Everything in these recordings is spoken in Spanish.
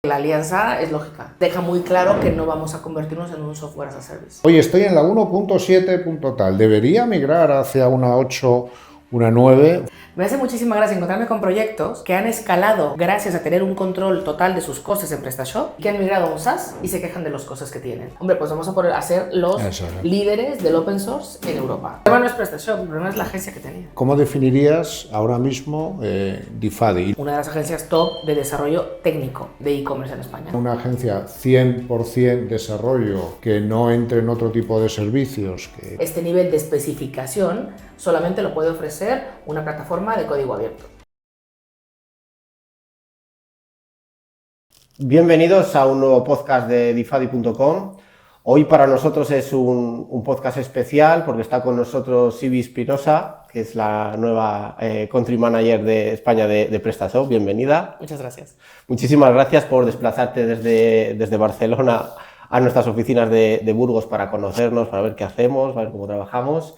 La alianza es lógica. Deja muy claro que no vamos a convertirnos en un software as a service. Oye, estoy en la 1.7 tal. ¿Debería migrar hacia una 8, una 9? Me hace muchísima gracia encontrarme con proyectos que han escalado gracias a tener un control total de sus costes en PrestaShop, que han migrado a un SaaS y se quejan de los costes que tienen. Hombre, pues vamos a poder hacer los líderes del open source en Europa. El problema no es PrestaShop, el problema es la agencia que tenía. ¿Cómo definirías ahora mismo Difadi? Una de las agencias top de desarrollo técnico de e-commerce en España. Una agencia 100% desarrollo que no entre en otro tipo de servicios. Este nivel de especificación solamente lo puede ofrecer una plataforma de código abierto. Bienvenidos a un nuevo podcast de Difadi.com. Hoy para nosotros es un podcast especial porque está con nosotros Sibi Espinosa, que es la nueva Country Manager de España de PrestaShop. Bienvenida. Muchas gracias. Muchísimas gracias por desplazarte desde Barcelona a nuestras oficinas de Burgos para conocernos, para ver qué hacemos, para ver cómo trabajamos.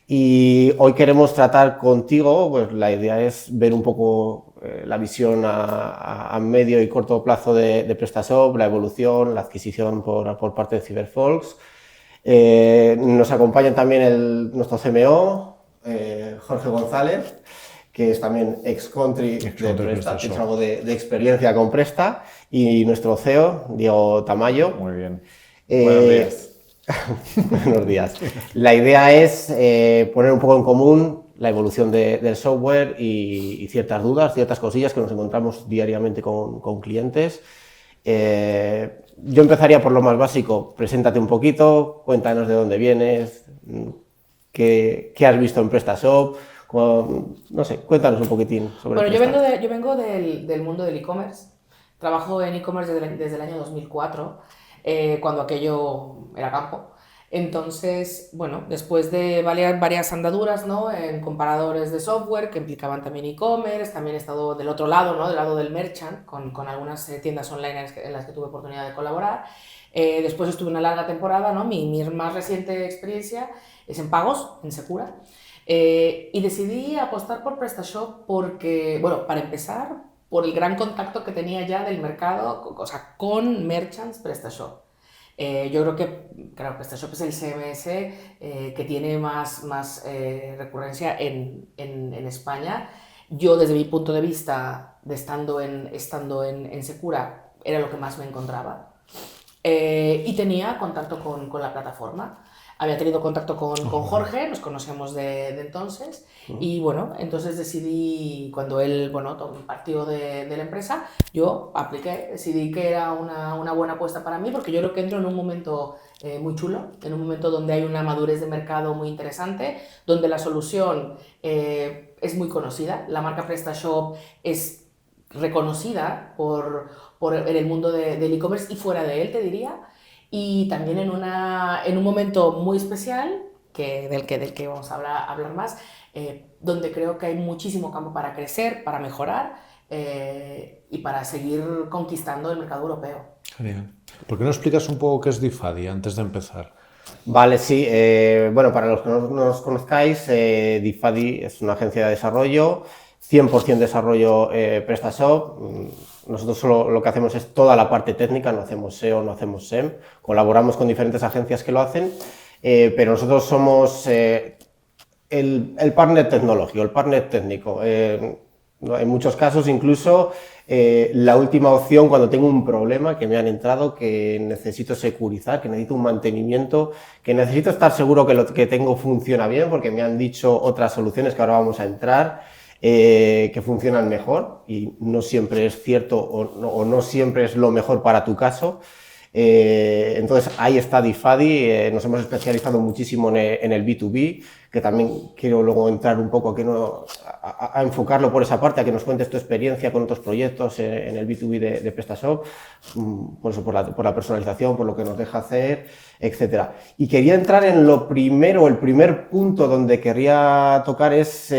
Y hoy queremos tratar contigo, pues la idea es ver un poco la visión a medio y corto plazo de PrestaShop, la evolución, la adquisición por parte de Cyberfolks. Nos acompaña también nuestro CMO, Jorge González, que es también ex-country de Presta, tiene algo de experiencia con Presta, y nuestro CEO, Diego Tamayo. Muy bien. Buenos días. Buenos días. La idea es poner un poco en común la evolución del software y ciertas dudas, ciertas cosillas que nos encontramos diariamente con clientes. Yo empezaría por lo más básico. Preséntate un poquito, cuéntanos de dónde vienes, qué has visto en PrestaShop, no sé, cuéntanos un poquitín sobre Bueno, yo vengo del mundo del e-commerce. Trabajo en e-commerce desde el año 2004. Cuando aquello era campo. Entonces, bueno, después de varias andaduras, ¿no?, en comparadores de software que implicaban también e-commerce, también he estado del otro lado, ¿no?, del lado del merchant, con algunas tiendas online en las que tuve oportunidad de colaborar. Después estuve una larga temporada, ¿no? Mi más reciente experiencia es en pagos, en Secura. Y decidí apostar por PrestaShop porque, bueno, para empezar, por el gran contacto que tenía ya del mercado, o sea, con merchants PrestaShop. Yo creo que PrestaShop es el CMS que tiene más recurrencia en España. Yo, desde mi punto de vista, estando en Secura, era lo que más me encontraba. Y tenía contacto con la plataforma. Había tenido contacto con Jorge, nos conocíamos de entonces, y bueno, entonces decidí, cuando él, bueno, partió de la empresa, yo apliqué, decidí que era una buena apuesta para mí, porque yo creo que entro en un momento muy chulo, en un momento donde hay una madurez de mercado muy interesante, donde la solución es muy conocida, la marca PrestaShop es reconocida en el mundo del e-commerce y fuera de él, te diría. Y también en un momento muy especial, del que vamos a hablar más, donde creo que hay muchísimo campo para crecer, para mejorar y para seguir conquistando el mercado europeo. Genial. ¿Por qué no explicas un poco qué es Difadi antes de empezar? Vale, sí. Bueno, para los que no nos conozcáis, Difadi es una agencia de desarrollo, 100% desarrollo PrestaShop. Nosotros solo lo que hacemos es toda la parte técnica, no hacemos SEO, no hacemos SEM. Colaboramos con diferentes agencias que lo hacen, pero nosotros somos el partner tecnológico, el partner técnico. En muchos casos, incluso la última opción cuando tengo un problema que me han entrado, que necesito securizar, que necesito un mantenimiento, que necesito estar seguro que lo que tengo funciona bien, porque me han dicho otras soluciones que ahora vamos a entrar, que funcionan mejor, y no siempre es cierto o no siempre es lo mejor para tu caso. Entonces ahí está Difadi. Nos hemos especializado muchísimo en el B2B, que también quiero luego entrar un poco a enfocarlo por esa parte, a que nos cuentes tu experiencia con otros proyectos en el B2B de PrestaShop, por eso, por la personalización, por lo que nos deja hacer, etcétera. Y quería entrar en lo primero, el primer punto donde querría tocar es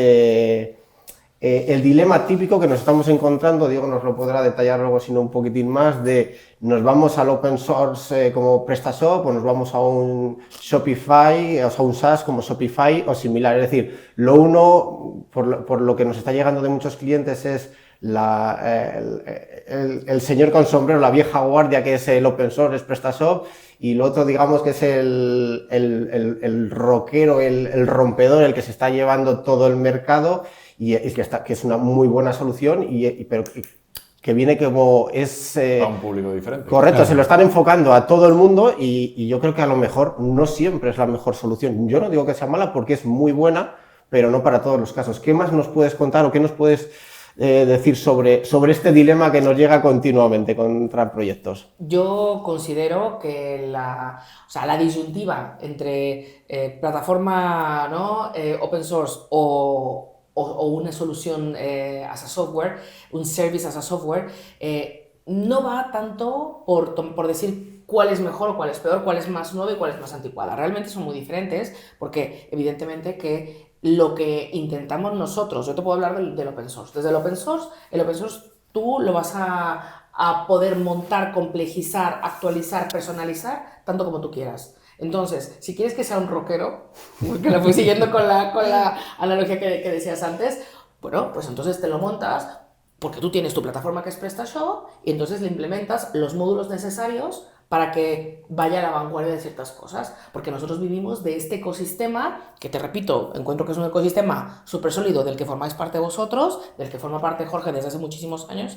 el dilema típico que nos estamos encontrando. Diego nos lo podrá detallar luego, sino un poquitín más, de nos vamos al open source como PrestaShop, o nos vamos a un Shopify, o sea, un SaaS como Shopify o similar. Es decir, lo uno, por lo que nos está llegando de muchos clientes, es el señor con sombrero, la vieja guardia que es el open source, es PrestaShop, y lo otro, digamos, que es el rockero, el rompedor, el que se está llevando todo el mercado y que es una muy buena solución, pero que viene como es... a un público diferente. Correcto, Claro. se lo están enfocando a todo el mundo y yo creo que a lo mejor no siempre es la mejor solución. Yo no digo que sea mala porque es muy buena, pero no para todos los casos. ¿Qué más nos puedes contar o qué nos puedes decir sobre este dilema que nos llega continuamente contra proyectos? Yo considero que o sea, la disyuntiva entre plataforma, ¿no? Open source o una solución as a software, un service as a software, no va tanto por decir cuál es mejor o cuál es peor, cuál es más nueva y cuál es más anticuada. Realmente son muy diferentes porque evidentemente que lo que intentamos nosotros, yo te puedo hablar del open source. Desde el open source tú lo vas a poder montar, complejizar, actualizar, personalizar, tanto como tú quieras. Entonces, si quieres que sea un rockero, que lo fui siguiendo con la analogía que decías antes, bueno, pues entonces te lo montas porque tú tienes tu plataforma que es PrestaShop y entonces le implementas los módulos necesarios para que vaya a la vanguardia de ciertas cosas, porque nosotros vivimos de este ecosistema, que te repito, encuentro que es un ecosistema súper sólido del que formáis parte vosotros, del que forma parte Jorge desde hace muchísimos años,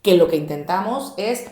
que lo que intentamos es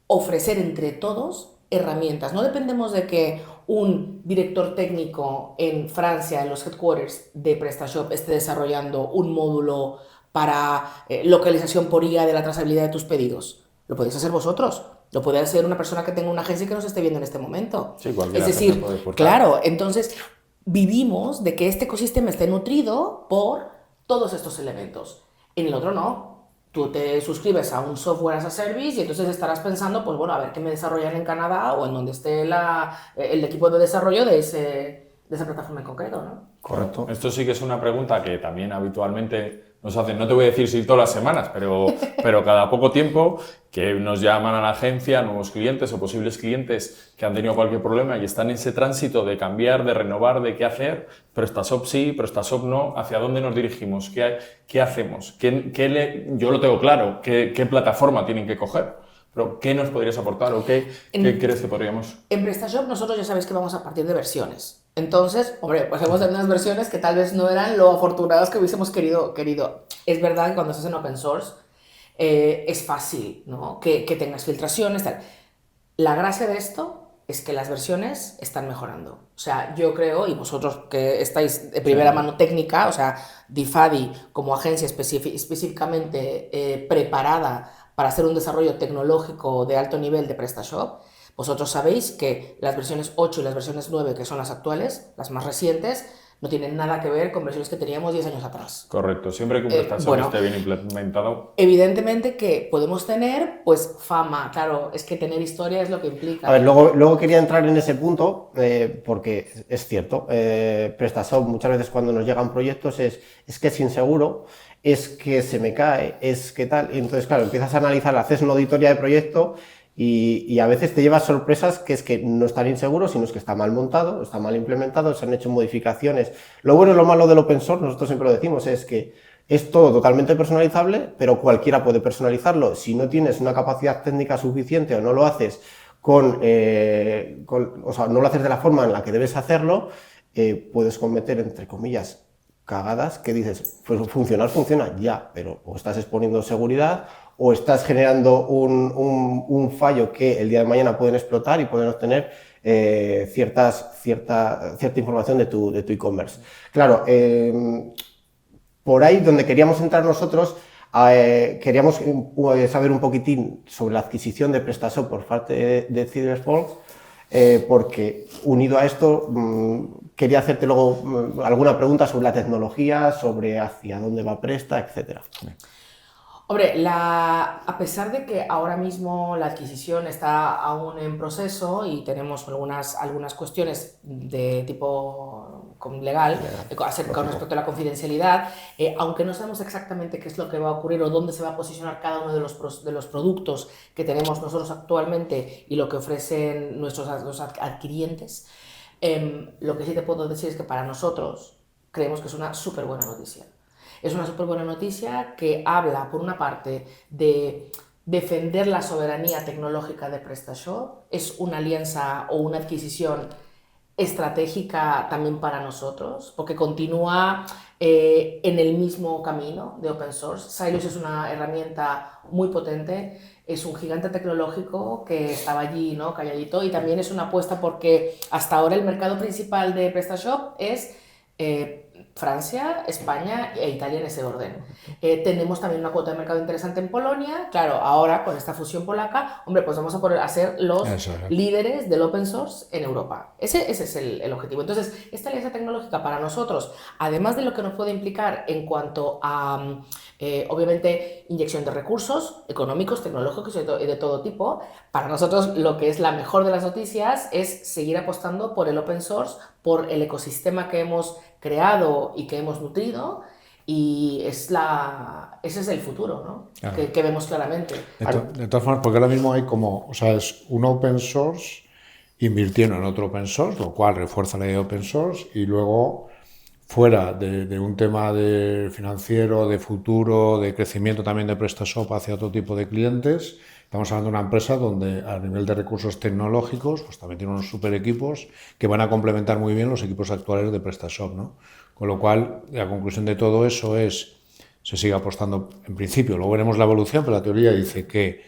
ofrecer entre todos herramientas. No dependemos de que un director técnico en Francia, en los headquarters de PrestaShop, esté desarrollando un módulo para localización por IA de la trazabilidad de tus pedidos. Lo podéis hacer vosotros. Lo puede hacer una persona que tenga una agencia que nos esté viendo en este momento. Sí, cualquier Es agencia decir, puede exportar. claro, entonces vivimos de que este ecosistema esté nutrido por todos estos elementos. En el otro no. Tú te suscribes a un software as a service y entonces estarás pensando, pues bueno, a ver qué me desarrollan en Canadá o en donde esté el equipo de desarrollo de esa plataforma en concreto, ¿no? Correcto. Esto sí que es una pregunta que también habitualmente nos hacen, no te voy a decir si todas las semanas, pero cada poco tiempo, que nos llaman a la agencia nuevos clientes o posibles clientes que han tenido cualquier problema y están en ese tránsito de cambiar, de renovar, de qué hacer, PrestaShop sí, PrestaShop no, ¿hacia dónde nos dirigimos? ¿Qué hacemos? Yo lo tengo claro, ¿qué plataforma tienen que coger? Pero ¿qué nos podrías aportar o qué crees que podríamos...? En PrestaShop nosotros ya sabéis que vamos a partir de versiones. Entonces, hombre, pues hemos tenido unas versiones que tal vez no eran lo afortunadas que hubiésemos querido. Es verdad que cuando estás en open source es fácil, ¿no? Que tengas filtraciones, tal. La gracia de esto es que las versiones están mejorando. O sea, yo creo, y vosotros que estáis de primera mano técnica, o sea, Difadi como agencia específicamente preparada para hacer un desarrollo tecnológico de alto nivel de PrestaShop, vosotros sabéis que las versiones 8 y las versiones 9, que son las actuales, las más recientes, no tienen nada que ver con versiones que teníamos 10 años atrás. Correcto, siempre que un PrestaShop bueno, esté bien implementado. Evidentemente que podemos tener, pues, fama. Claro, es que tener historia es lo que implica. A ver, luego quería entrar en ese punto, porque es cierto, PrestaShop muchas veces cuando nos llegan proyectos es que es inseguro, es que se me cae, es que tal, y entonces claro, empiezas a analizar, haces una auditoría de proyecto y a veces te llevas sorpresas que es que no es tan inseguro, sino es que está mal montado, está mal implementado, se han hecho modificaciones. Lo bueno y lo malo del open source, nosotros siempre lo decimos, es que es todo totalmente personalizable, pero cualquiera puede personalizarlo. Si no tienes una capacidad técnica suficiente o no lo haces o sea, no lo haces de la forma en la que debes hacerlo, puedes cometer, entre comillas, cagadas que dices, pues funciona ya, pero o estás exponiendo seguridad o estás generando un fallo que el día de mañana pueden explotar y pueden obtener cierta información de tu e-commerce. Claro, por ahí donde queríamos entrar nosotros, queríamos saber un poquitín sobre la adquisición de PrestaShop por parte de Cyberfolk, porque unido a esto quería hacerte luego alguna pregunta sobre la tecnología, sobre hacia dónde va Presta, etcétera. Hombre, a pesar de que ahora mismo la adquisición está aún en proceso y tenemos algunas cuestiones de tipo legal con respecto a la confidencialidad, aunque no sabemos exactamente qué es lo que va a ocurrir o dónde se va a posicionar cada uno de los productos que tenemos nosotros actualmente y lo que ofrecen los adquirientes, lo que sí te puedo decir es que para nosotros creemos que es una súper buena noticia. Es una súper buena noticia que habla, por una parte, de defender la soberanía tecnológica de PrestaShop. Es una alianza o una adquisición estratégica también para nosotros, porque continúa en el mismo camino de open source. Silius es una herramienta muy potente, es un gigante tecnológico que estaba allí, ¿no?, calladito, y también es una apuesta porque hasta ahora el mercado principal de PrestaShop es Francia, España e Italia en ese orden. Tenemos también una cuota de mercado interesante en Polonia. Claro, ahora con esta fusión polaca, hombre, pues vamos a poder ser los líderes del open source en Europa. Ese es el objetivo. Entonces, esta alianza tecnológica para nosotros, además de lo que nos puede implicar en cuanto a, obviamente, inyección de recursos económicos, tecnológicos y de todo tipo, para nosotros lo que es la mejor de las noticias es seguir apostando por el open source, por el ecosistema que hemos creado y que hemos nutrido, y ese es el futuro, ¿no? Claro. Que vemos claramente. De todas formas, porque ahora mismo hay como, o sea, es un open source invirtiendo en otro open source, lo cual refuerza la idea de open source, y luego fuera de un tema de financiero, de futuro, de crecimiento también de PrestaShop hacia otro tipo de clientes. Estamos hablando de una empresa donde a nivel de recursos tecnológicos pues también tiene unos super equipos que van a complementar muy bien los equipos actuales de PrestaShop, ¿no? Con lo cual, la conclusión de todo eso es, se sigue apostando en principio, luego veremos la evolución, pero la teoría dice que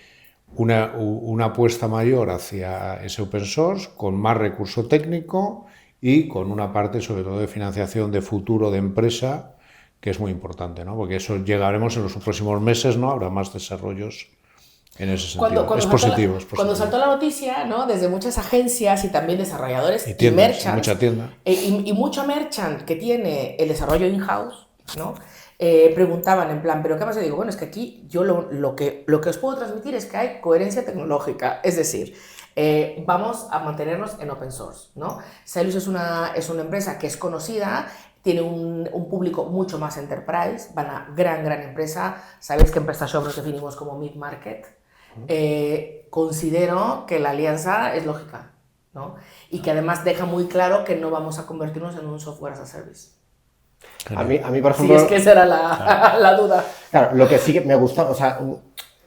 una apuesta mayor hacia ese open source con más recurso técnico y con una parte sobre todo de financiación de futuro de empresa que es muy importante, ¿no? Porque eso llegaremos en los próximos meses, ¿no? Habrá más desarrollos en ese sentido. Es positivo. Cuando saltó la noticia, ¿no?, desde muchas agencias y también desarrolladores y tiendas, merchants, mucha tienda. Y mucho merchant que tiene el desarrollo in-house, ¿no?, preguntaban en plan, ¿pero qué pasa? Y digo, bueno, es que aquí yo lo que os puedo transmitir es que hay coherencia tecnológica, es decir, vamos a mantenernos en open source, ¿no? Silius es una empresa que es conocida, tiene un público mucho más enterprise, van a gran empresa. Sabéis que en PrestaShop nos definimos como mid-market. Considero que la alianza es lógica, ¿no? Y que además deja muy claro que no vamos a convertirnos en un software as a service. A mí, por ejemplo... Sí, es que esa era la duda. Claro, lo que sí que me gusta, o sea,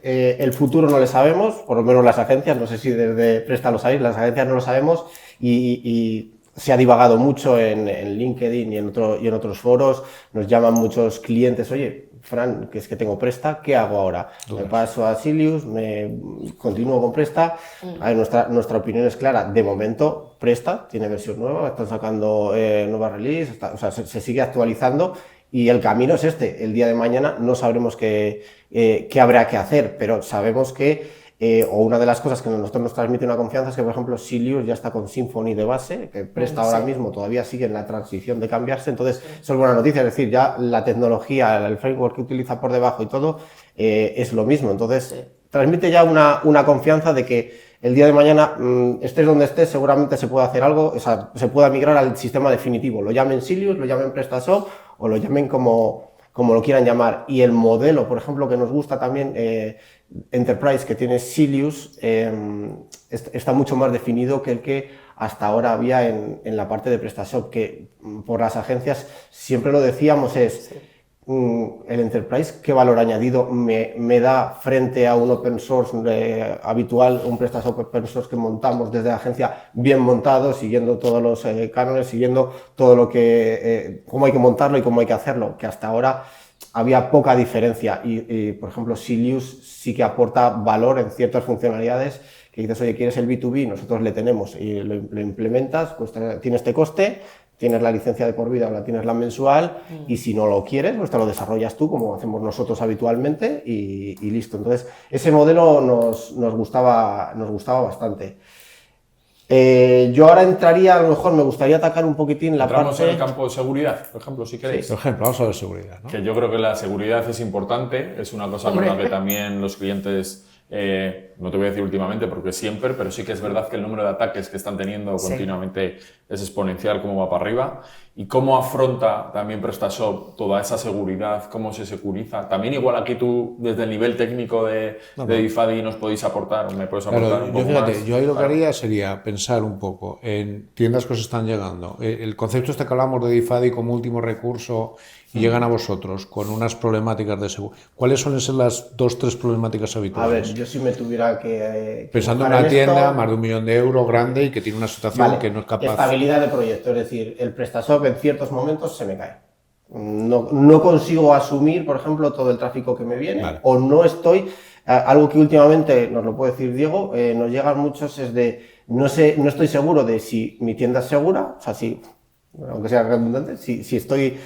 el futuro no lo sabemos, por lo menos las agencias, no sé si desde Presta lo sabéis, las agencias no lo sabemos, y se ha divagado mucho en LinkedIn y en otros foros, nos llaman muchos clientes, oye, Fran, que es que tengo Presta, ¿qué hago ahora? Me paso a Silius, me continúo con Presta. A ver, nuestra opinión es clara, de momento Presta tiene versión nueva, están sacando nueva release, o sea, se sigue actualizando y el camino es este. El día de mañana no sabremos qué habrá que hacer, pero sabemos que o una de las cosas que a nosotros nos transmite una confianza es que, por ejemplo, Silius ya está con Symfony de base, que Presta ahora mismo todavía sigue en la transición de cambiarse, entonces eso es buena noticia, es decir, ya la tecnología, el framework que utiliza por debajo y todo es lo mismo, entonces transmite ya una confianza de que el día de mañana, estés donde estés, seguramente se puede hacer algo, o sea, se pueda migrar al sistema definitivo, lo llamen Silius, lo llamen PrestaShop o lo llamen como lo quieran llamar. Y el modelo, por ejemplo, que nos gusta también, Enterprise, que tiene Silius, está mucho más definido que el que hasta ahora había en la parte de PrestaShop, que por las agencias siempre lo decíamos, es el Enterprise, ¿qué valor añadido me da frente a un open source habitual, un PrestaShop open source que montamos desde la agencia bien montado, siguiendo todos los cánones, siguiendo todo lo que, cómo hay que montarlo y cómo hay que hacerlo, que hasta ahora había poca diferencia y por ejemplo, Silius sí que aporta valor en ciertas funcionalidades que dices, oye, ¿quieres el B2B? Nosotros le tenemos y lo implementas, pues tiene este coste, tienes la licencia de por vida o la tienes la mensual y si no lo quieres, pues te lo desarrollas tú como hacemos nosotros habitualmente y listo. Entonces, ese modelo nos gustaba bastante. Yo ahora entraría, a lo mejor me gustaría atacar un poquitín la parte... Entramos en el campo de seguridad, por ejemplo, si queréis. Por ejemplo, vamos a ver seguridad, ¿no? Que yo creo que la seguridad es importante, es una cosa con la que también los clientes no te voy a decir últimamente porque siempre, pero sí que es verdad que el número de ataques que están teniendo Sí. continuamente es exponencial, cómo va para arriba. ¿Y cómo afronta también PrestaShop toda esa seguridad? ¿Cómo se securiza? También igual aquí tú, desde el nivel técnico de Difadi, nos podéis aportar, o me puedes aportar Claro, un yo poco fíjate, más. yo ahí lo que Claro. haría sería pensar un poco en tiendas que os están llegando. El concepto este que hablamos de Difadi como último recurso y llegan a vosotros con unas problemáticas de seguridad. ¿Cuáles son esas las 2-3 problemáticas A ver, habituales? yo si me tuviera que Pensando en mojar una tienda esto, más de 1 millón de euros grande y que tiene una situación vale, que no es capaz. estabilidad de proyecto, es decir, el PrestaShop en ciertos momentos se me cae. No consigo asumir, por ejemplo, todo el tráfico que me viene, Vale. o no estoy, algo que últimamente, nos lo puede decir Diego, nos llegan muchos es de, no estoy seguro de si mi tienda es segura, o sea, si, aunque sea redundante, si estoy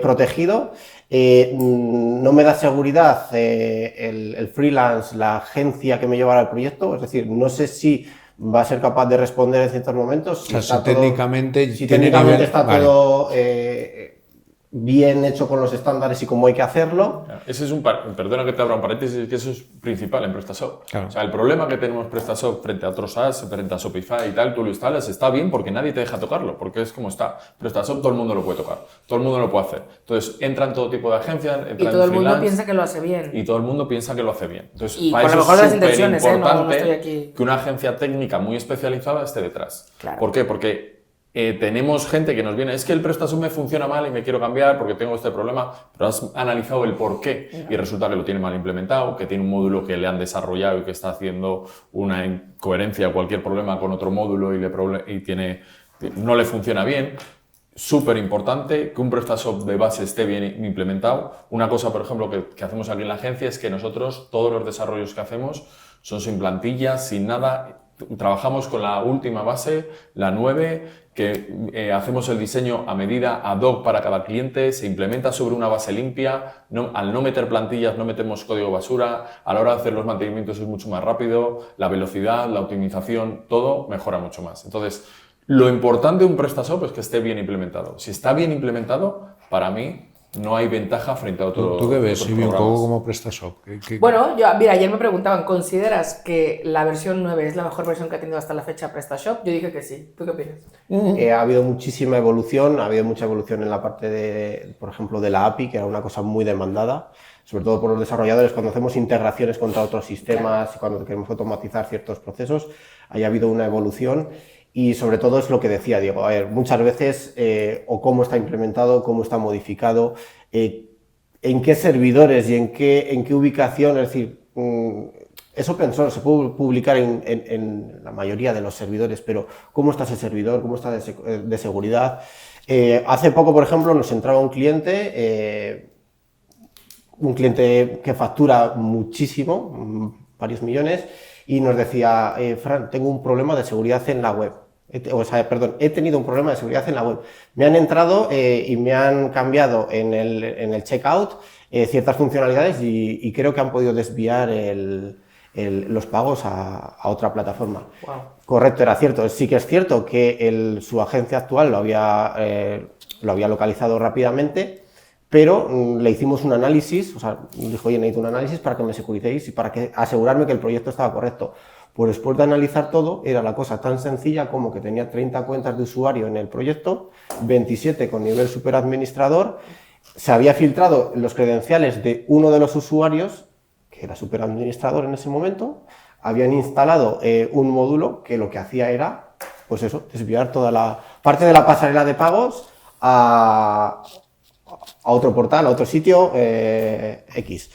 protegido, no me da seguridad el freelance, la agencia que me llevará el proyecto, es decir, no sé si va a ser capaz de responder en ciertos momentos, O sea, si técnicamente si tiene técnicamente nivel- está vale. todo bien hecho con los estándares y cómo hay que hacerlo. Ese es perdona que te abra un paréntesis, que eso es principal en PrestaShop. Claro. O sea, el problema que tenemos PrestaShop frente a otros SaaS, frente a Shopify y tal, tú lo instalas, está bien porque nadie te deja tocarlo, porque es como está. PrestaShop todo el mundo lo puede tocar, todo el mundo lo puede hacer. Entonces, entran todo tipo de agencias, Y entran todo el mundo freelance, piensa que lo hace bien. y todo el mundo piensa que lo hace bien. Entonces, Y para con lo eso mejor de las es intenciones, no importante estoy aquí. que una agencia técnica muy especializada esté detrás. Claro. ¿Por qué? Porque tenemos gente que nos viene, es que el PrestaShop me funciona mal y me quiero cambiar porque tengo este problema, pero has analizado el por qué y resulta que lo tiene mal implementado, que tiene un módulo que le han desarrollado y que está haciendo una incoherencia o cualquier problema con otro módulo y no le funciona bien. Súper importante que un PrestaShop de base esté bien implementado. Una cosa, por ejemplo, que hacemos aquí en la agencia es que nosotros, todos los desarrollos que hacemos son sin plantillas, sin nada. Trabajamos con la última base, la 9, que hacemos el diseño a medida ad hoc para cada cliente, se implementa sobre una base limpia, al no meter plantillas no metemos código basura, a la hora de hacer los mantenimientos es mucho más rápido, la velocidad, la optimización, todo mejora mucho más. Entonces, lo importante de un PrestaShop es que esté bien implementado. Si está bien implementado, para mí no hay ventaja frente a otros ¿Tú qué ves, otros Silvio, un programas. poco como PrestaShop? Bueno, mira, ayer me preguntaban, ¿consideras que la versión 9 es la mejor versión que ha tenido hasta la fecha PrestaShop? Yo dije que sí. ¿Tú qué opinas? Ha habido muchísima evolución, ha habido mucha evolución en la parte de, por ejemplo, de la API, que era una cosa muy demandada, sobre todo por los desarrolladores cuando hacemos integraciones contra otros sistemas y cuando queremos automatizar ciertos procesos, ahí ha habido una evolución. Y sobre todo es lo que decía Diego, a ver, muchas veces o cómo está implementado, cómo está modificado, en qué servidores y en qué ubicación, es decir, es open source, se puede publicar en la mayoría de los servidores, pero cómo está ese servidor, cómo está de seguridad. Hace poco, por ejemplo, nos entraba un cliente que factura muchísimo, varios millones, y nos decía, Fran, tengo un problema de seguridad en la web. He tenido un problema de seguridad en la web. Me han entrado y me han cambiado en el checkout ciertas funcionalidades y creo que han podido desviar los pagos a otra plataforma. Wow. Correcto, era cierto. Sí que es cierto que su agencia actual lo había localizado rápidamente, pero le hicimos un análisis, o sea, dijo, oye, necesito un análisis para que me securicéis y para asegurarme que el proyecto estaba correcto. Pues después de analizar todo, era la cosa tan sencilla como que tenía 30 cuentas de usuario en el proyecto, 27 con nivel superadministrador, se había filtrado los credenciales de uno de los usuarios, que era superadministrador en ese momento, habían instalado un módulo que lo que hacía era, pues eso, desviar toda la parte de la pasarela de pagos a otro portal, a otro sitio X.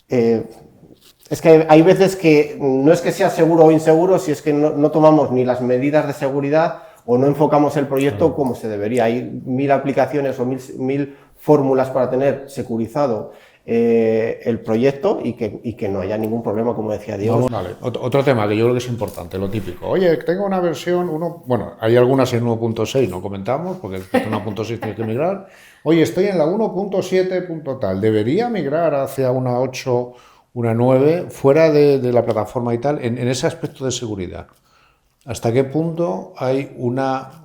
Es que hay veces que no es que sea seguro o inseguro, si es que no tomamos ni las medidas de seguridad o no enfocamos el proyecto como se debería. Hay 1000 aplicaciones o 1000 fórmulas para tener securizado el proyecto y que no haya ningún problema, como decía Diego. Vale. Otro tema que yo creo que es importante, lo típico. Oye, tengo una versión 1, bueno, hay algunas en 1.6, no comentamos, porque en 1.6 tienes que migrar. Oye, estoy en la 1.7. Tal, ¿debería migrar hacia una 8, una 9, fuera de la plataforma y tal, en ese aspecto de seguridad? ¿Hasta qué punto hay una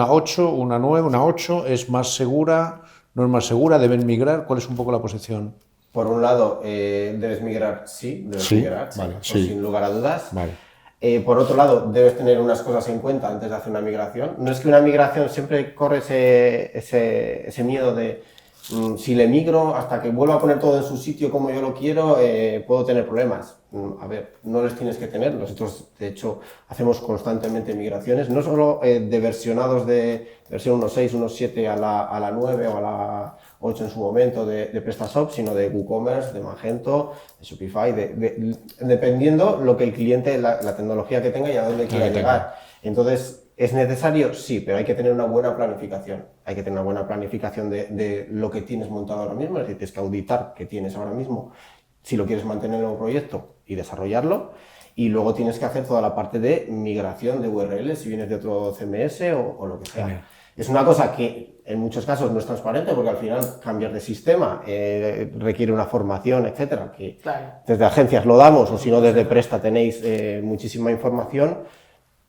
8, una 9, una 8 es más segura, no es más segura, deben migrar? ¿Cuál es un poco la posición? Por un lado, debes migrar, sí, debes Sí, migrar, vale, eso sí. sin lugar a dudas. Vale. Por otro lado, debes tener unas cosas en cuenta antes de hacer una migración. No es que una migración siempre corre ese miedo de si le migro hasta que vuelva a poner todo en su sitio como yo lo quiero, puedo tener problemas. A ver, no les tienes que tener. Nosotros, de hecho, hacemos constantemente migraciones, no solo de versionados de versión 1.6, 1.7 a la 9 o a la 8 en su momento de PrestaShop, sino de WooCommerce, de Magento, de Shopify, dependiendo lo que el cliente, la tecnología que tenga y a dónde quiera llegar. Entonces, ¿es necesario? Sí, pero hay que tener una buena planificación. Hay que tener una buena planificación de lo que tienes montado ahora mismo, es decir, tienes que auditar qué tienes ahora mismo, si lo quieres mantener en un proyecto y desarrollarlo. Y luego tienes que hacer toda la parte de migración de URLs, si vienes de otro CMS o lo que sea. Genial. Es una cosa que en muchos casos no es transparente porque al final cambiar de sistema requiere una formación, etcétera, que Claro. desde agencias lo damos o si no desde Presta tenéis muchísima información,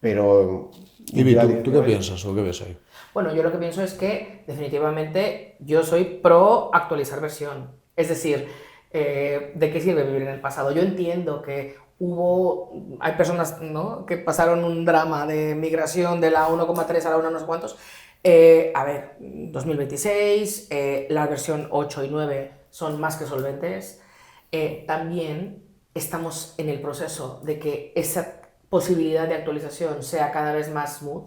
pero... Ibi, ¿tú qué piensas o qué ves ahí? Bueno, yo lo que pienso es que definitivamente yo soy pro actualizar versión. Es decir, ¿de qué sirve vivir en el pasado? Yo entiendo que hay personas, ¿no?, que pasaron un drama de migración de la 1,3 a la 1 no sé cuántos. A ver, 2026, la versión 8 y 9 son más que solventes. También estamos en el proceso de que esa posibilidad de actualización sea cada vez más smooth.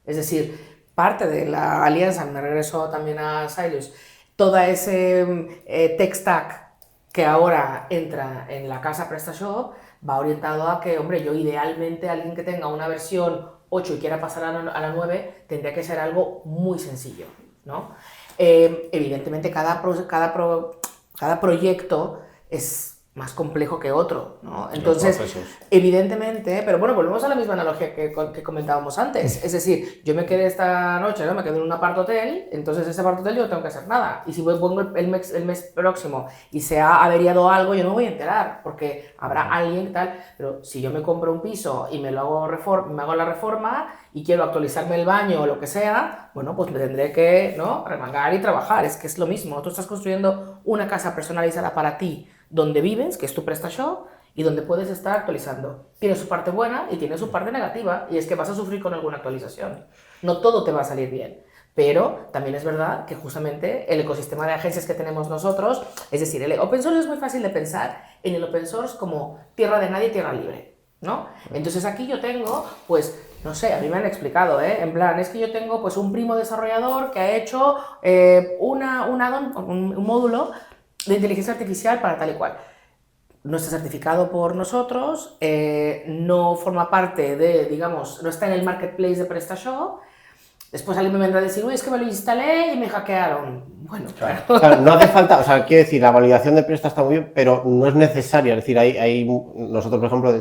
Es decir, parte de la alianza, me regreso también a Silos, toda ese tech stack que ahora entra en la casa PrestaShop va orientado a que, hombre, yo idealmente alguien que tenga una versión 8 y quiera pasar a la 9 tendría que ser algo muy sencillo, ¿no? Evidentemente cada proyecto es más complejo que otro, ¿no? Entonces, evidentemente, pero bueno, volvemos a la misma analogía que comentábamos antes. Es decir, yo me quedé esta noche, ¿no?, me quedé en un apart-hotel, entonces ese apart-hotel yo no tengo que hacer nada. Y si pongo el mes próximo y se ha averiado algo, yo no voy a enterar, porque habrá alguien tal. Pero si yo me compro un piso y me hago la reforma y quiero actualizarme el baño o lo que sea, bueno, pues me tendré que, ¿no?, remangar y trabajar. Es que es lo mismo. Tú estás construyendo una casa personalizada para ti, donde vives, que es tu PrestaShop, y donde puedes estar actualizando. Tiene su parte buena y tiene su parte negativa, y es que vas a sufrir con alguna actualización. No todo te va a salir bien, pero también es verdad que justamente el ecosistema de agencias que tenemos nosotros, es decir, el open source es muy fácil de pensar en el open source como tierra de nadie, tierra libre, ¿no? Entonces aquí yo tengo, pues, no sé, a mí me han explicado, en plan, es que yo tengo pues un primo desarrollador que ha hecho un módulo de inteligencia artificial para tal y cual. No está certificado por nosotros, no forma parte de, digamos, no está en el marketplace de PrestaShop. Después alguien me vendrá a decir, uy, es que me lo instalé y me hackearon. Bueno, claro, no hace falta, o sea, quiero decir, la validación de Presta está muy bien, pero no es necesaria. Es decir, nosotros, por ejemplo,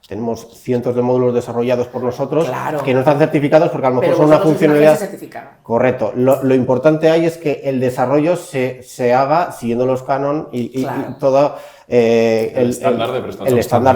tenemos cientos de módulos desarrollados por nosotros, claro, que no están certificados porque a lo mejor son una funcionalidad. Correcto. Lo importante ahí es que el desarrollo se haga siguiendo los canon y todo. El estándar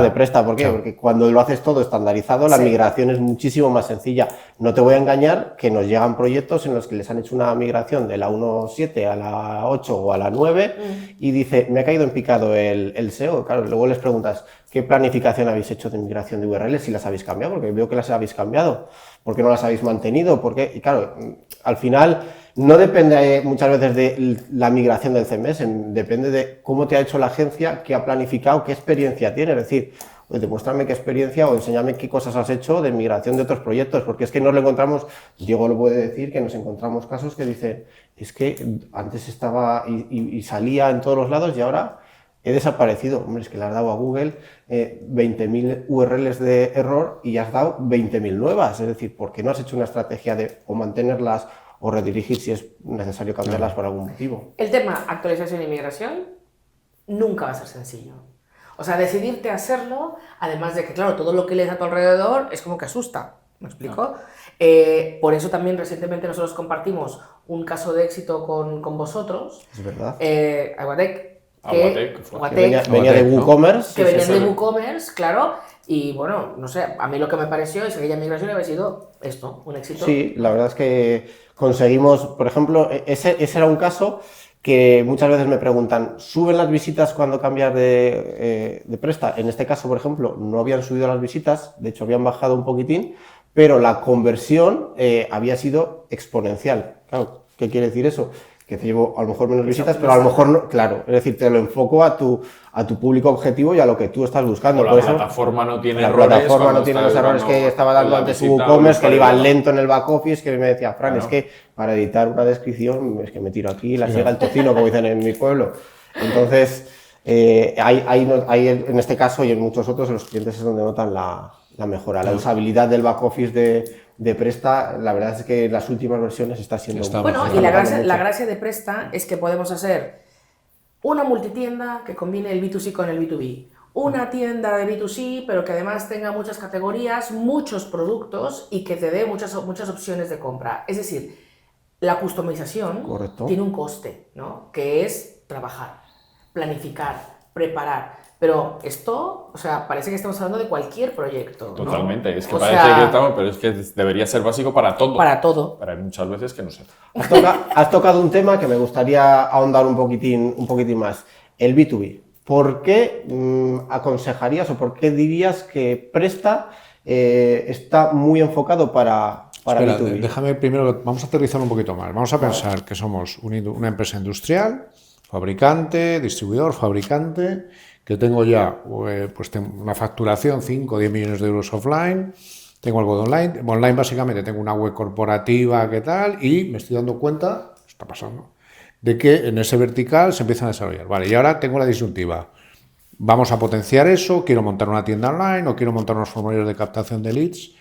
de Presta. ¿Por qué? Claro. Porque cuando lo haces todo estandarizado, la migración es muchísimo más sencilla. No te voy a engañar que nos llegan proyectos en los que les han hecho una migración de la 1.7 a la 8 o a la 9 y dice, me ha caído en picado el SEO. Claro, luego les preguntas, ¿qué planificación habéis hecho de migración de URLs? Si las habéis cambiado, porque veo que las habéis cambiado. ¿Por qué no las habéis mantenido? Porque, y claro, al final no depende muchas veces de la migración del CMS, depende de cómo te ha hecho la agencia, qué ha planificado, qué experiencia tiene. Es decir, pues demuéstrame qué experiencia o enséñame qué cosas has hecho de migración de otros proyectos, porque es que nos lo encontramos, Diego lo puede decir, que nos encontramos casos que dicen, es que antes estaba y salía en todos los lados y ahora he desaparecido. Hombre, es que le has dado a Google 20.000 URLs de error y has dado 20.000 nuevas. Es decir, ¿por qué no has hecho una estrategia de o mantenerlas o redirigir si es necesario cambiarlas por algún motivo? El tema actualización y migración nunca va a ser sencillo. O sea, decidirte a hacerlo, además de que, claro, todo lo que lees a tu alrededor es como que asusta. ¿Me explico? Por eso también recientemente nosotros compartimos un caso de éxito con vosotros. Es verdad. Aguatec, venía de WooCommerce. Que venían de WooCommerce, claro. Y bueno, no sé, a mí lo que me pareció es que aquella migración había sido esto, un éxito. Sí, la verdad es que conseguimos, por ejemplo, ese era un caso que muchas veces me preguntan, ¿suben las visitas cuando cambias de Presta? En este caso, por ejemplo, no habían subido las visitas, de hecho habían bajado un poquitín, pero la conversión había sido exponencial. Claro, ¿qué quiere decir eso? Que te llevo a lo mejor menos visitas, pero a lo mejor no, claro, es decir, te lo enfoco a tu público objetivo y a lo que tú estás buscando. O la Por eso, plataforma no tiene la errores. plataforma cuando no tiene estás los errores que dando estaba dando la antes visita o WooCommerce, que le iba usuario. lento en el back office, que me decía, Fran, Claro. es que para editar una descripción es que me tiro aquí, la siga el tocino, como dicen en mi pueblo. Entonces, hay en este caso y en muchos otros, los clientes es donde notan la mejora. La usabilidad del back office de Presta, la verdad es que en las últimas versiones está siendo... Está Bueno, mejorando y la mucho. gracia de Presta es que podemos hacer una multitienda que combine el B2C con el B2B. Una tienda de B2C, pero que además tenga muchas categorías, muchos productos y que te dé muchas opciones de compra. Es decir, la customización Correcto. tiene un coste, ¿no? Que es trabajar, planificar, preparar. Pero esto, o sea, parece que estamos hablando de cualquier proyecto, ¿no? Totalmente, es que O parece sea, que estamos, pero es que debería ser básico para todo. para todo. Pero hay muchas veces que no sé. Has tocado un tema que me gustaría ahondar un poquitín más, el B2B. ¿Por qué aconsejarías o por qué dirías que Presta está muy enfocado para Espera, B2B? déjame primero, vamos a aterrizar un poquito más. Vamos a pensar que somos una empresa industrial, fabricante, distribuidor, fabricante, que tengo ya pues tengo una facturación 5 o 10 millones de euros offline, tengo algo de online. Online básicamente tengo una web corporativa, ¿qué tal? Y me estoy dando cuenta, está pasando, de que en ese vertical se empiezan a desarrollar. Vale, y ahora tengo la disyuntiva. Vamos a potenciar eso, quiero montar una tienda online o quiero montar unos formularios de captación de leads.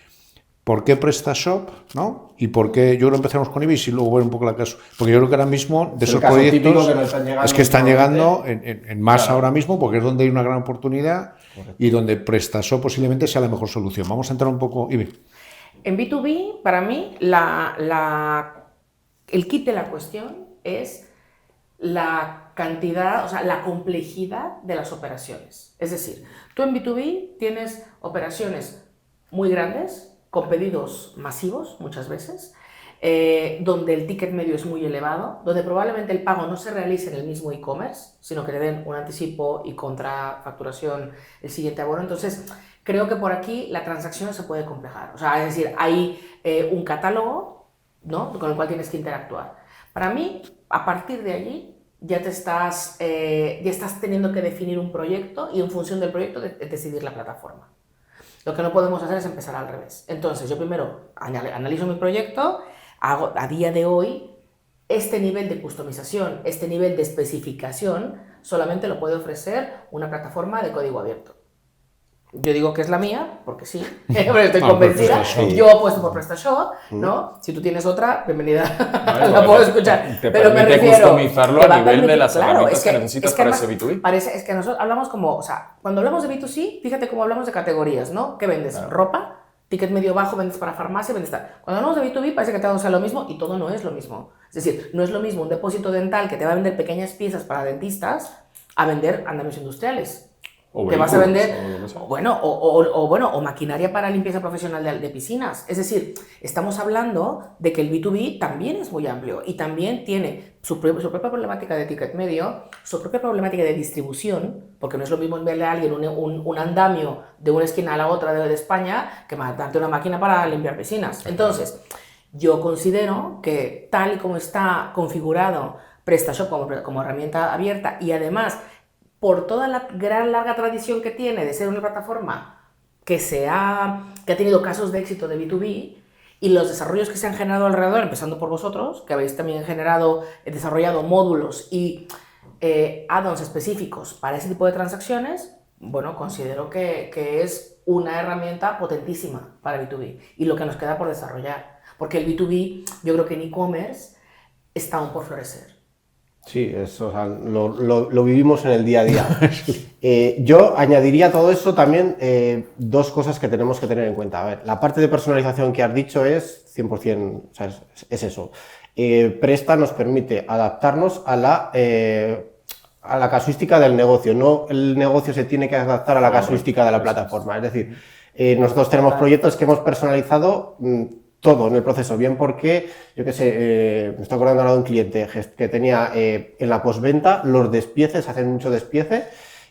¿Por qué PrestaShop? ¿No? ¿Y por qué? Yo creo que empezamos con Ibis y luego ver un poco la caso. Porque yo creo que ahora mismo de Es esos el caso típico proyectos que nos están llegando es que están llegando últimamente. en masa ahora mismo porque es donde hay una gran oportunidad y donde PrestaShop posiblemente sea la mejor solución. Vamos a entrar un poco, Ibis. En B2B, para mí, el kit de la cuestión es la cantidad, o sea, la complejidad de las operaciones. Es decir, tú en B2B tienes operaciones muy grandes, con pedidos masivos muchas veces, donde el ticket medio es muy elevado, donde probablemente el pago no se realice en el mismo e-commerce, sino que le den un anticipo y contra facturación el siguiente abono. Entonces, creo que por aquí la transacción se puede complejar. O sea, es decir, hay un catálogo, ¿no?, con el cual tienes que interactuar. Para mí, a partir de allí, ya estás teniendo que definir un proyecto y en función del proyecto decidir la plataforma. Lo que no podemos hacer es empezar al revés. Entonces, yo primero analizo mi proyecto, hago a día de hoy este nivel de customización, este nivel de especificación, solamente lo puede ofrecer una plataforma de código abierto. Yo digo que es la mía, porque sí, estoy convencida. Yo apuesto por PrestaShop, ¿no? Si tú tienes otra, bienvenida, la puedo escuchar. Te Pero me permite refiero, customizarlo te a va nivel de permitir, las claro, herramientas que necesitas para además ese B2B. es que nosotros hablamos como, o sea, cuando hablamos de B2C, fíjate cómo hablamos de categorías, ¿no? ¿Qué vendes? Claro. Ropa, ticket medio bajo, vendes para farmacia, vendes tal. Cuando hablamos de B2B parece que todo sea lo mismo y todo no es lo mismo. Es decir, no es lo mismo un depósito dental que te va a vender pequeñas piezas para dentistas a vender andamios industriales. O Te vas a vehículos, vender, o lo que sea. o maquinaria para limpieza profesional de piscinas. Es decir, estamos hablando de que el B2B también es muy amplio y también tiene su propia problemática de ticket medio, su propia problemática de distribución, porque no es lo mismo enviarle a alguien un andamio de una esquina a la otra de España que mandarte una máquina para limpiar piscinas. Entonces, yo considero que tal y como está configurado PrestaShop como herramienta abierta y además por toda la gran larga tradición que tiene de ser una plataforma que ha tenido casos de éxito de B2B y los desarrollos que se han generado alrededor, empezando por vosotros, que habéis también desarrollado módulos y add-ons específicos para ese tipo de transacciones, bueno, considero que es una herramienta potentísima para B2B y lo que nos queda por desarrollar, porque el B2B, yo creo que en e-commerce está aún por florecer. Sí, eso, o sea, lo vivimos en el día a día. Yo añadiría a todo eso también dos cosas que tenemos que tener en cuenta. A ver, la parte de personalización que has dicho es 100%, o sea, es eso. Presta nos permite adaptarnos a la casuística del negocio, no el negocio se tiene que adaptar a la casuística de la plataforma. Es decir, nosotros tenemos proyectos que hemos personalizado todo en el proceso, bien porque, yo qué sé, me estoy acordando ahora de un cliente que tenía en la postventa los despieces, hacen mucho despiece,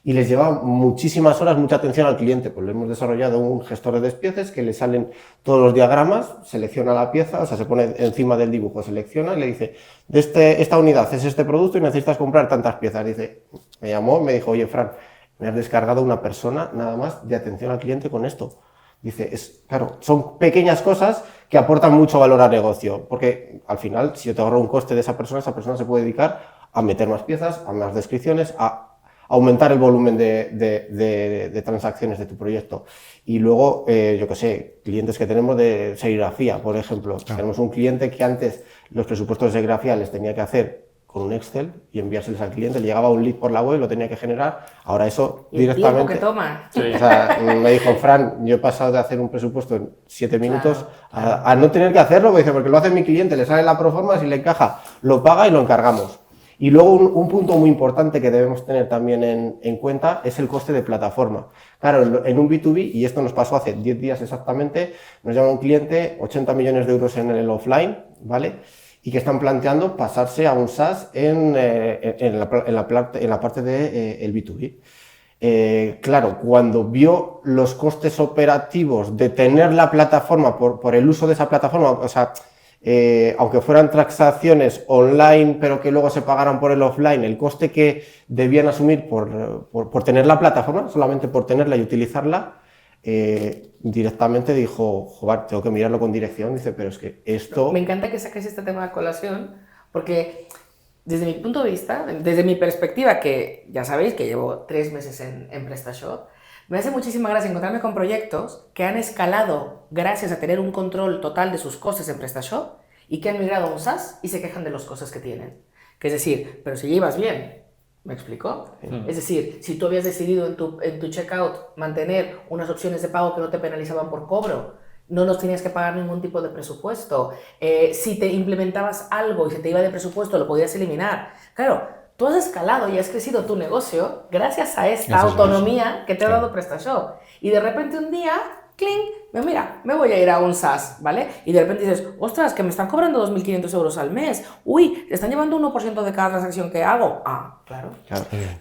y les lleva muchísimas horas, mucha atención al cliente. Pues le hemos desarrollado un gestor de despieces que le salen todos los diagramas, selecciona la pieza, o sea, se pone encima del dibujo, selecciona y le dice, esta unidad es este producto y necesitas comprar tantas piezas. Dice, me llamó, me dijo, oye, Fran, me has descargado una persona nada más de atención al cliente con esto. Dice, claro, son pequeñas cosas que aportan mucho valor al negocio, porque al final, si yo te ahorro un coste de esa persona se puede dedicar a meter más piezas, a más descripciones, a aumentar el volumen de transacciones de tu proyecto. Y luego, yo qué sé, clientes que tenemos de serigrafía, por ejemplo. Claro. Tenemos un cliente que antes los presupuestos de serigrafía les tenía que hacer con un Excel y enviárselos al cliente, le llegaba un lead por la web, lo tenía que generar, ahora eso ¿Y directamente... el tiempo que toma? Sí. O sea, me dijo, Fran, yo he pasado de hacer un presupuesto en 7 minutos a no tener que hacerlo, porque lo hace mi cliente, le sale la proforma, si le encaja, lo paga y lo encargamos. Y luego un punto muy importante que debemos tener también en cuenta es el coste de plataforma. Claro, en un B2B, y esto nos pasó hace 10 días exactamente, nos llama un cliente, 80 millones de euros en el offline, ¿vale? Y que están planteando pasarse a un SaaS en la parte del B2B. Claro, cuando vio los costes operativos de tener la plataforma por el uso de esa plataforma, o sea, aunque fueran transacciones online, pero que luego se pagaran por el offline, el coste que debían asumir por tener la plataforma, solamente por tenerla y utilizarla, directamente dijo, joder, tengo que mirarlo con dirección. Dice, pero es que esto... Me encanta que saques este tema de colación, porque desde mi punto de vista, desde mi perspectiva, que ya sabéis que llevo 3 meses en PrestaShop, me hace muchísima gracia encontrarme con proyectos que han escalado gracias a tener un control total de sus costes en PrestaShop y que han migrado a un SaaS y se quejan de los costes que tienen. Que es decir, pero si llevas bien, ¿me explico? Es decir, si tú habías decidido en tu checkout mantener unas opciones de pago que no te penalizaban por cobro, no nos tenías que pagar ningún tipo de presupuesto. Si te implementabas algo y se te iba de presupuesto, lo podías eliminar. Claro, tú has escalado y has crecido tu negocio gracias a esta autonomía que te ha dado PrestaShop. Y de repente un día, ¡cling! Mira, me voy a ir a un SaaS, ¿vale? Y de repente dices, ostras, que me están cobrando 2.500 euros al mes. Uy, están llevando 1% de cada transacción que hago. Ah, claro.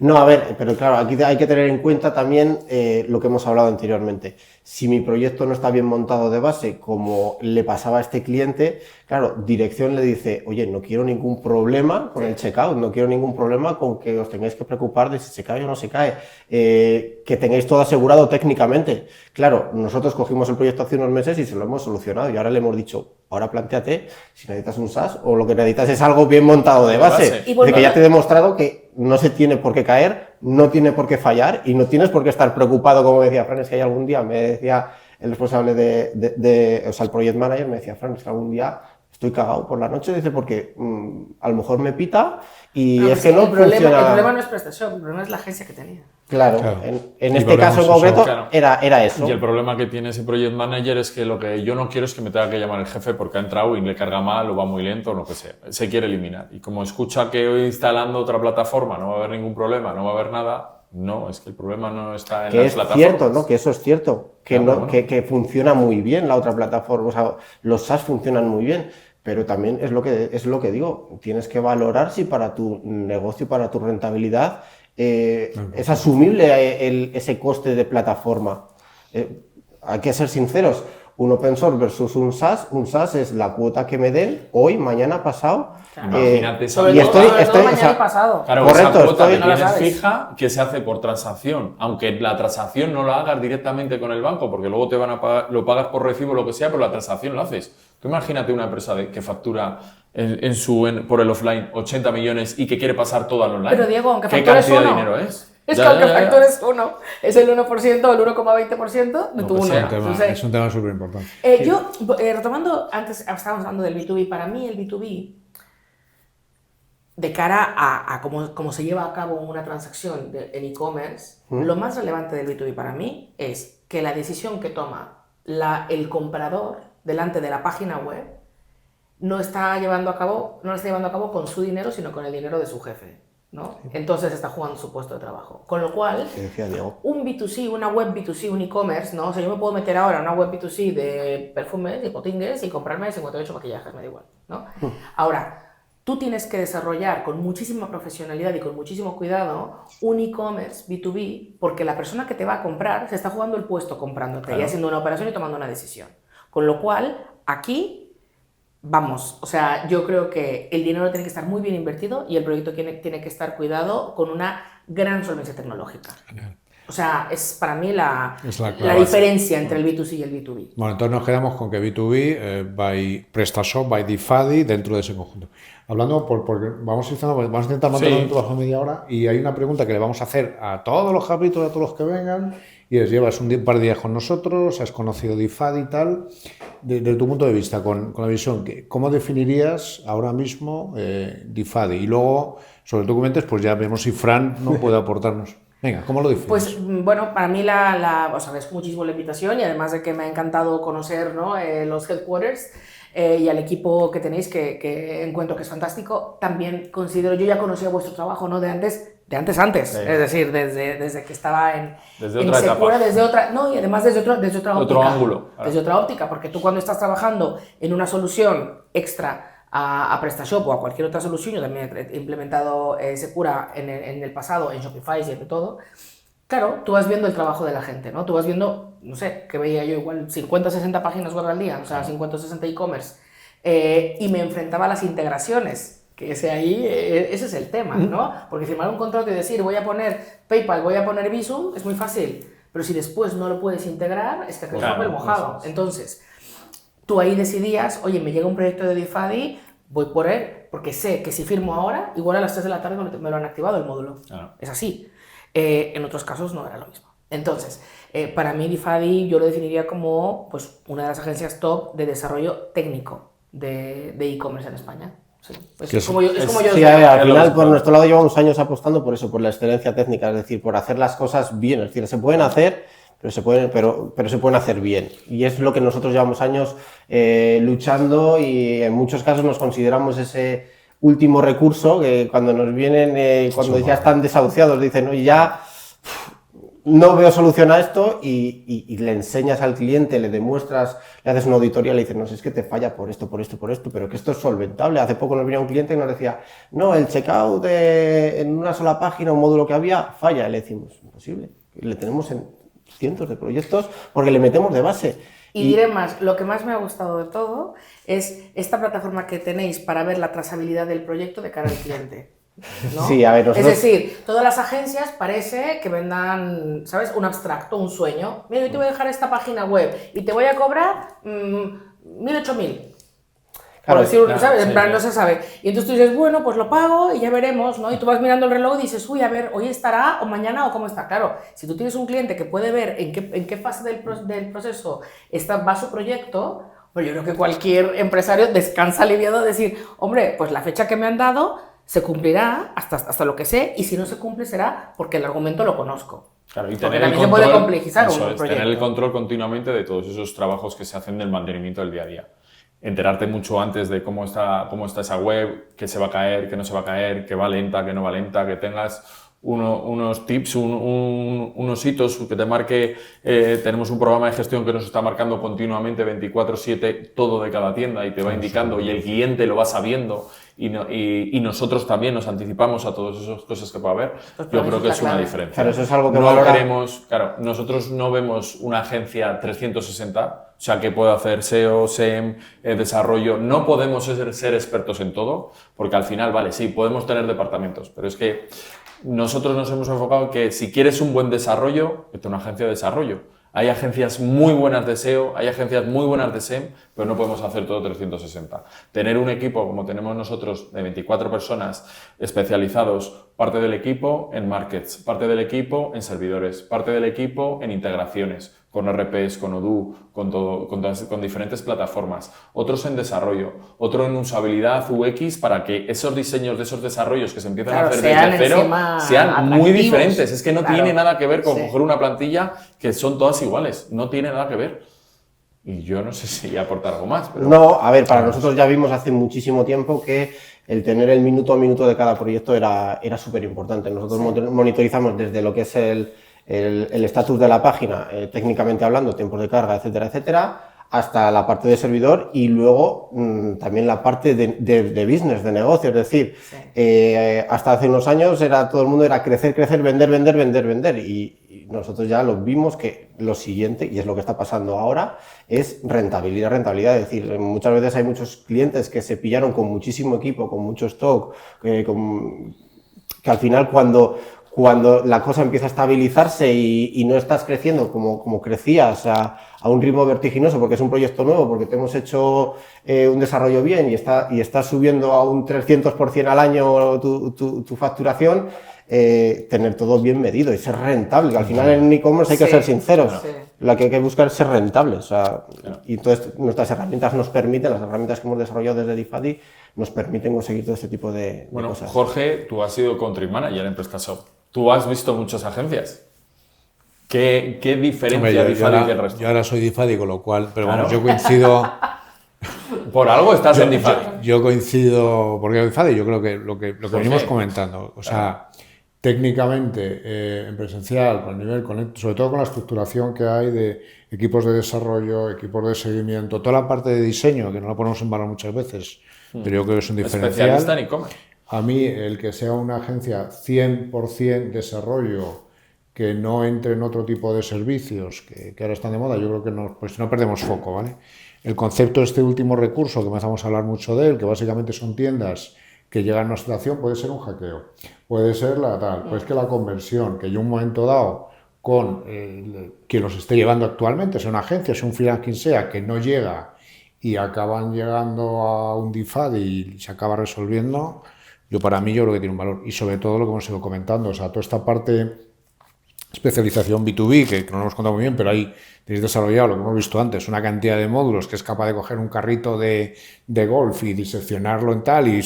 No, a ver, pero claro, aquí hay que tener en cuenta también lo que hemos hablado anteriormente. Si mi proyecto no está bien montado de base, como le pasaba a este cliente, claro, dirección le dice, oye, no quiero ningún problema con el checkout, no quiero ningún problema con que os tengáis que preocupar de si se cae o no se cae, que tengáis todo asegurado técnicamente. Claro, nosotros cogimos el proyecto hace unos meses y se lo hemos solucionado y ahora le hemos dicho, ahora plantéate si necesitas un SaaS o lo que necesitas es algo bien montado de base. De que ya te he demostrado que no se tiene por qué caer, no tiene por qué fallar y no tienes por qué estar preocupado, como decía Fran, es que hay algún día, me decía el responsable o sea, el project manager, me decía, Fran, es que algún día estoy cagado por la noche, dice, porque a lo mejor me pita y no, es que no funciona. El problema no es PrestaShop, el problema es la agencia que tenía. Claro. En este caso en concreto era eso. Y el problema que tiene ese project manager es que lo que yo no quiero es que me tenga que llamar el jefe porque ha entrado y le carga mal o va muy lento o lo que sea. Se quiere eliminar. Y como escucha que hoy instalando otra plataforma no va a haber ningún problema, no va a haber nada, no, es que el problema no está en las plataformas. Que es cierto, ¿no? Que eso es cierto, que, claro, no, que funciona muy bien la otra plataforma, o sea, los SaaS funcionan muy bien, pero también es lo que digo, tienes que valorar si para tu negocio, para tu rentabilidad, es asumible ese coste de plataforma. Hay que ser sinceros, un open source versus un SaaS es la cuota que me den hoy, mañana, pasado. Claro. Imagínate esa y estoy mañana y pasado. Claro, correcto, esa cuota que tienes fija que se hace por transacción, aunque la transacción no la hagas directamente con el banco, porque luego te van a pagar, lo pagas por recibo o lo que sea, pero la transacción la haces. Tú imagínate una empresa que factura por el offline 80 millones y que quiere pasar todo al online. Pero Diego, aunque ¿qué factures cantidad de uno, dinero es? Es que aunque factures uno, es el 1% o el 1,20% de tu uno. Es un tema súper importante. Yo, retomando, antes estábamos hablando del B2B, para mí el B2B, de cara a cómo se lleva a cabo una transacción en e-commerce, lo más relevante del B2B para mí es que la decisión que toma el comprador delante de la página web no está llevando a cabo con su dinero, sino con el dinero de su jefe. ¿no? Entonces está jugando su puesto de trabajo. Con lo cual, ¿Qué decía Diego? un B2C, una web B2C, un e-commerce, ¿no? O sea, yo me puedo meter ahora en una web B2C de perfumes, de potingues y comprarme 58 maquillajes, me da igual, ¿no? Ahora, tú tienes que desarrollar con muchísima profesionalidad y con muchísimo cuidado un e-commerce B2B, porque la persona que te va a comprar se está jugando el puesto comprándote y haciendo una operación y tomando una decisión. Con lo cual, aquí vamos, o sea, yo creo que el dinero tiene que estar muy bien invertido y el proyecto tiene que estar cuidado con una gran solvencia tecnológica. O sea, es para mí la diferencia entre el B2C y el B2B. Bueno, entonces nos quedamos con que B2B, by PrestaShop, by Difadi, dentro de ese conjunto. Hablando, porque vamos a intentar mantener un trabajo de media hora y hay una pregunta que le vamos a hacer a todos los capítulos, a todos los que vengan, y es, llevas un par de días con nosotros, has conocido Difadi y tal, desde tu punto de vista, con la visión, ¿cómo definirías ahora mismo Difadi? Y luego, sobre documentos, pues ya vemos si Fran no puede aportarnos. Venga, ¿cómo lo defines? Pues bueno, para mí os agradezco muchísimo la invitación y además de que me ha encantado conocer, ¿no? Los headquarters y al equipo que tenéis que encuentro que es fantástico. También considero, yo ya conocía vuestro trabajo, ¿no? De antes, sí. Es decir, desde que estaba en otra Secura, etapa. y además desde otra óptica. Otro ángulo. Desde otra óptica, porque tú cuando estás trabajando en una solución extra a PrestaShop o a cualquier otra solución, yo también he implementado Secura en el pasado, en Shopify y de todo, claro, tú vas viendo el trabajo de la gente, ¿no? Tú vas viendo, no sé, que veía yo igual 50 o 60 páginas web al día, o sea, 50 o 60 e-commerce, y me enfrentaba a las integraciones, que ese es el tema, ¿no? Porque firmar un contrato y decir, voy a poner PayPal, voy a poner Bizum, es muy fácil, pero si después no lo puedes integrar, es que es papel mojado. Entonces, tú ahí decidías, oye, me llega un proyecto de Difadi, voy por él, porque sé que si firmo ahora, igual a las 3 de la tarde me lo han activado el módulo. Es así. En otros casos no era lo mismo. Entonces, para mí Difadi yo lo definiría como pues, una de las agencias top de desarrollo técnico de e-commerce en España. Sí, es como yo sí, al final, por nuestro lado, llevamos años apostando por eso, por la excelencia técnica, es decir, por hacer las cosas bien. Es decir, se pueden hacer, pero se pueden hacer bien. Y es lo que nosotros llevamos años luchando y en muchos casos nos consideramos ese último recurso que cuando nos vienen, cuando ya están desahuciados, dicen, oye, ya no veo solución a esto y le enseñas al cliente, le demuestras, le haces una auditoría, le dices, no, es que te falla por esto, pero que esto es solventable. Hace poco nos venía un cliente y nos decía, no, el checkout en una sola página, un módulo que había, falla. Y le decimos, imposible, le tenemos en cientos de proyectos porque le metemos de base. Y diré más, lo que más me ha gustado de todo es esta plataforma que tenéis para ver la trazabilidad del proyecto de cara al cliente. ¿No? Sí, a ver, nosotros... Es decir, todas las agencias parece que vendan, ¿sabes? Un abstracto, un sueño. Mira, yo te voy a dejar esta página web y te voy a cobrar 1.000, 8.000. Claro, por decir, ¿sabes? En plan, no se sabe. Y entonces tú dices, bueno, pues lo pago y ya veremos, ¿no? Y tú vas mirando el reloj y dices, uy, a ver, hoy estará o mañana o cómo está. Claro, si tú tienes un cliente que puede ver en qué fase del proceso va su proyecto, pues yo creo que cualquier empresario descansa aliviado de decir, hombre, pues la fecha que me han dado se cumplirá hasta lo que sé, y si no se cumple será porque el argumento lo conozco. Claro, y tener el control, se puede complejizar un proyecto. Tener el control continuamente de todos esos trabajos que se hacen del mantenimiento del día a día. Enterarte mucho antes de cómo está esa web, qué se va a caer, qué no se va a caer, qué va lenta, qué no va lenta, que tengas unos tips, unos hitos que te marque. Tenemos un programa de gestión que nos está marcando continuamente 24/7 todo de cada tienda y te va indicando, y el cliente lo va sabiendo y nosotros también nos anticipamos a todas esas cosas que puede haber. Yo creo que es una diferencia. Claro, eso es algo que claro, nosotros no vemos una agencia 360, o sea, que puede hacer SEO, SEM, desarrollo. No podemos ser expertos en todo, porque al final, vale, sí, podemos tener departamentos, pero es que nosotros nos hemos enfocado en que si quieres un buen desarrollo, vete a una agencia de desarrollo. Hay agencias muy buenas de SEO, hay agencias muy buenas de SEM, pero no podemos hacer todo 360. Tener un equipo como tenemos nosotros de 24 personas especializados, parte del equipo en markets, parte del equipo en servidores, parte del equipo en integraciones, con RPs, con Odoo, con diferentes plataformas, otros en desarrollo, otro en usabilidad UX, para que esos diseños de esos desarrollos que se empiezan a hacer desde cero sean muy diferentes. Es que no tiene nada que ver con coger una plantilla que son todas iguales, no tiene nada que ver. Y yo no sé si aporta algo más. Pero... No, a ver, para nosotros ya vimos hace muchísimo tiempo que el tener el minuto a minuto de cada proyecto era súper importante. Nosotros monitorizamos desde lo que es el estatus de la página, técnicamente hablando, tiempos de carga, etcétera, etcétera, hasta la parte de servidor y luego también la parte de business, de negocio. Es decir, hasta hace unos años todo el mundo era crecer, crecer, vender, vender, vender, vender. Y nosotros ya lo vimos que lo siguiente, y es lo que está pasando ahora, es rentabilidad, rentabilidad. Es decir, muchas veces hay muchos clientes que se pillaron con muchísimo equipo, con mucho stock, que al final cuando la cosa empieza a estabilizarse y no estás creciendo como crecías a un ritmo vertiginoso, porque es un proyecto nuevo, porque te hemos hecho un desarrollo bien y estás subiendo a un 300% al año tu facturación, tener todo bien medido y ser rentable, que al final en e-commerce hay que ser sinceros, lo que hay que buscar es ser rentable, o sea, y entonces nuestras herramientas nos permiten, las herramientas que hemos desarrollado desde Difadi, nos permiten conseguir todo este tipo de cosas. Jorge, tú has sido country manager en PrestaShop. Tú has visto muchas agencias. ¿Qué diferencia Difadi del resto? Yo ahora soy Difadi, con lo cual, pero bueno, yo coincido. Por algo estás en Difadi. Yo coincido, porque Difadi, yo creo que lo que venimos comentando, o sea, técnicamente, en presencial, con el nivel, sobre todo con la estructuración que hay de equipos de desarrollo, equipos de seguimiento, toda la parte de diseño, que no la ponemos en valor muchas veces, pero yo creo que es un diferencial. Especialista en e-commerce. A mí, el que sea una agencia 100% desarrollo, que no entre en otro tipo de servicios que ahora están de moda, yo creo que no perdemos foco, ¿vale? El concepto de este último recurso, que empezamos a hablar mucho de él, que básicamente son tiendas que llegan a una situación, puede ser un hackeo, puede ser pues que la conversión, que yo en un momento dado, con quien los esté llevando actualmente, sea una agencia, sea un freelance, quien sea, que no llega y acaban llegando a un Difadi y se acaba resolviendo, para mí yo creo que tiene un valor. Y sobre todo lo que hemos ido comentando, o sea, toda esta parte especialización B2B, que no lo hemos contado muy bien, pero ahí tenéis desarrollado lo que hemos visto antes, una cantidad de módulos que es capaz de coger un carrito de golf y diseccionarlo en tal, o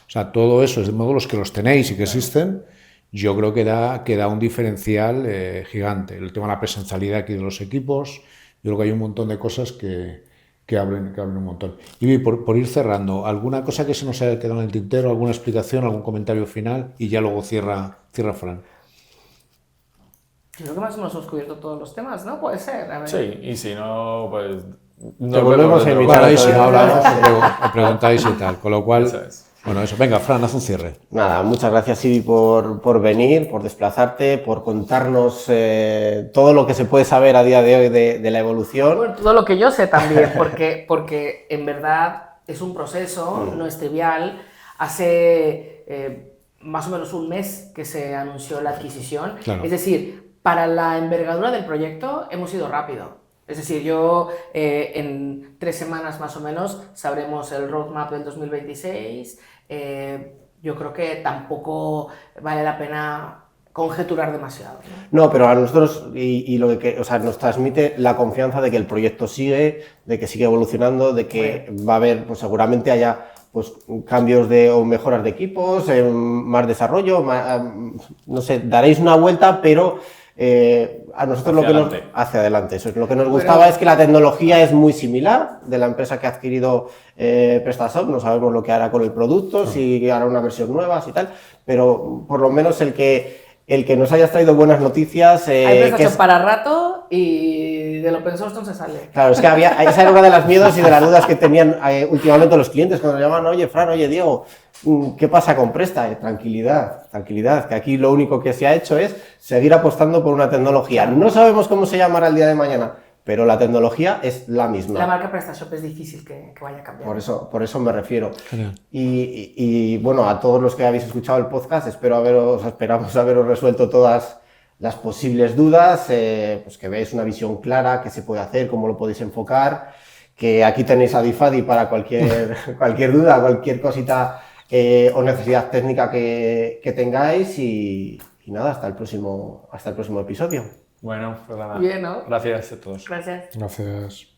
sea, todo eso es de módulos que los tenéis y que existen, yo creo que da un diferencial gigante. El tema de la presencialidad aquí de los equipos, yo creo que hay un montón de cosas que hablen un montón. Y por ir cerrando, ¿alguna cosa que se nos haya quedado en el tintero, alguna explicación, algún comentario final? Y ya luego cierra Fran. Creo que más o menos hemos cubierto todos los temas, ¿no? Puede ser. A ver. Sí, y si no, pues... Te volvemos a invitar. Claro, y si no hablamos, me preguntáis y tal. Con lo cual, bueno, eso. Venga, Fran, haz un cierre. Nada, muchas gracias, Ibi, por venir, por desplazarte, por contarnos todo lo que se puede saber a día de hoy de la evolución. Bueno, todo lo que yo sé también, porque en verdad es un proceso, no es trivial. Hace más o menos un mes que se anunció la adquisición. Claro. Es decir, para la envergadura del proyecto hemos ido rápido. Es decir, en 3 semanas más o menos sabremos el roadmap del 2026. Yo creo que tampoco vale la pena conjeturar demasiado. No, pero a nosotros nos transmite la confianza de que el proyecto sigue, de que sigue evolucionando, de que va a haber, pues seguramente haya cambios o mejoras de equipos, más desarrollo, no sé, daréis una vuelta, pero a nosotros hacia adelante. Eso es lo que nos gustaba, es que la tecnología es muy similar de la empresa que ha adquirido PrestaShop. No sabemos lo que hará con el producto, si hará una versión nueva, y tal, pero por lo menos el que nos hayas traído buenas noticias. Hay PrestaShop para rato y del open source no se sale. Claro, es que esa era una de las miedos y de las dudas que tenían últimamente los clientes cuando nos llaman, oye, Fran, oye, Diego, ¿qué pasa con Presta? Tranquilidad, que aquí lo único que se ha hecho es seguir apostando por una tecnología. No sabemos cómo se llamará el día de mañana, pero la tecnología es la misma. La marca PrestaShop es difícil que vaya a cambiar. Por eso me refiero. Y bueno, a todos los que habéis escuchado el podcast, esperamos haberos resuelto todas las posibles dudas, pues que veáis una visión clara, qué se puede hacer, cómo lo podéis enfocar, que aquí tenéis a Difadi para cualquier duda, cualquier cosita o necesidad técnica que tengáis y nada, hasta el próximo episodio. Bueno, pues nada. Bien, ¿no? Gracias a todos. Gracias. Gracias.